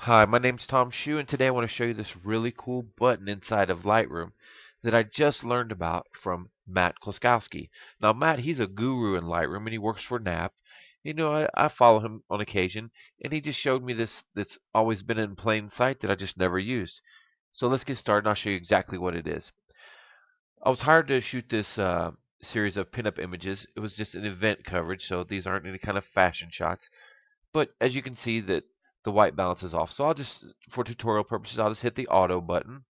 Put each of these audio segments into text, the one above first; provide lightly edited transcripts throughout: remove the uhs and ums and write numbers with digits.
Hi, my name's Tom Shu, and today I want to show you this really cool button inside of Lightroom that I just learned about from Matt Kloskowski. Now, Matt, he's a guru in Lightroom, and he works for Nap. I follow him on occasion, and he just showed me this that's always been in plain sight that I just never used. So let's get started, and I'll show you exactly what it is. I was hired to shoot this series of pinup images. It was just an event coverage, so these aren't any kind of fashion shots. But as you can see that the white balance is off. So I'll just, for tutorial purposes, I'll just hit the auto button.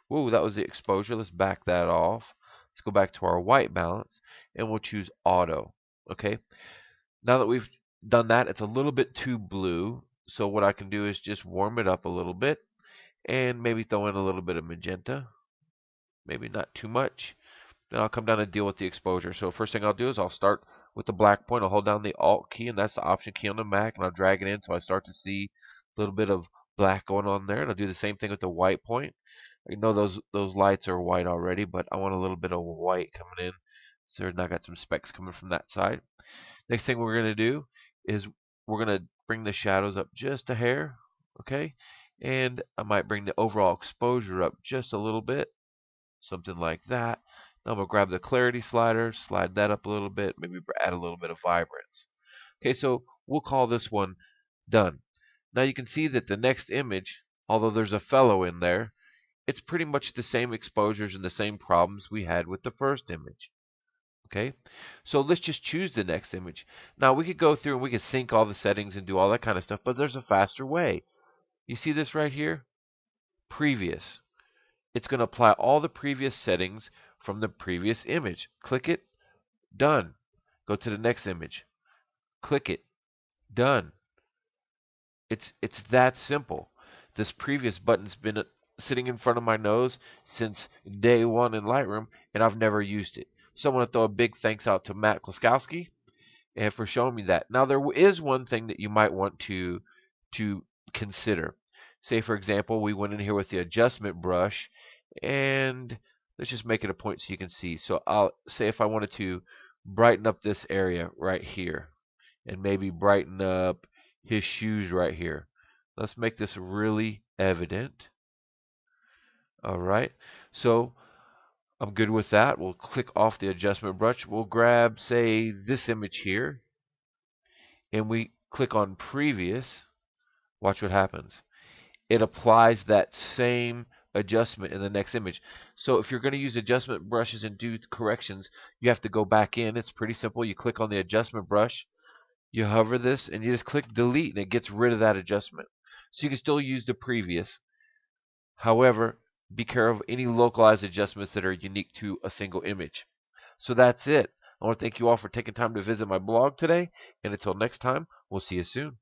Whoa, that was the exposure. Let's back that off. Let's go back to our white balance and we'll choose auto. Okay. Now that we've done that, it's a little bit too blue. So what I can do is just warm it up a little bit and maybe throw in a little bit of magenta. Maybe not too much. Then I'll come down and deal with the exposure. So first thing I'll do is I'll start with the black point. I'll hold down the Alt key, and that's the Option key on the Mac, and I'll drag it in so I start to see a little bit of black going on there. And I'll do the same thing with the white point. I know those lights are white already, but I want a little bit of white coming in. So now I got some specks coming from that side. Next thing we're going to do is we're going to bring the shadows up just a hair, okay? And I might bring the overall exposure up just a little bit, something like that. Now I'm going to grab the clarity slider, slide that up a little bit, maybe add a little bit of vibrance. Okay, so we'll call this one done. Now you can see that the next image, although there's a fellow in there, it's pretty much the same exposures and the same problems we had with the first image. Okay, so let's just choose the next image. Now we could go through and we could sync all the settings and do all that kind of stuff, but there's a faster way. You see this right here? Previous. It's going to apply all the previous settings from the previous image. Click it, done. Go to the next image. Click it, done. It's that simple. This previous button's been sitting in front of my nose since day one in Lightroom, and I've never used it. So I want to throw a big thanks out to Matt Kloskowski and for showing me that. Now there is one thing that you might want to consider. Say for example, we went in here with the adjustment brush, and let's just make it a point so you can see. So I'll say if I wanted to brighten up this area right here, and maybe brighten up his shoes right here. Let's make this really evident. All right. So I'm good with that. We'll click off the adjustment brush. We'll grab, say, this image here, and we click on previous. Watch what happens. It applies that same adjustment in the next image. So if you're going to use adjustment brushes and do corrections, you have to go back in. It's pretty simple. You click on the adjustment brush, you hover this, and you just click delete, and it gets rid of that adjustment. So you can still use the previous. However, be careful of any localized adjustments that are unique to a single image. So that's it. I want to thank you all for taking time to visit my blog today, and until next time, we'll see you soon.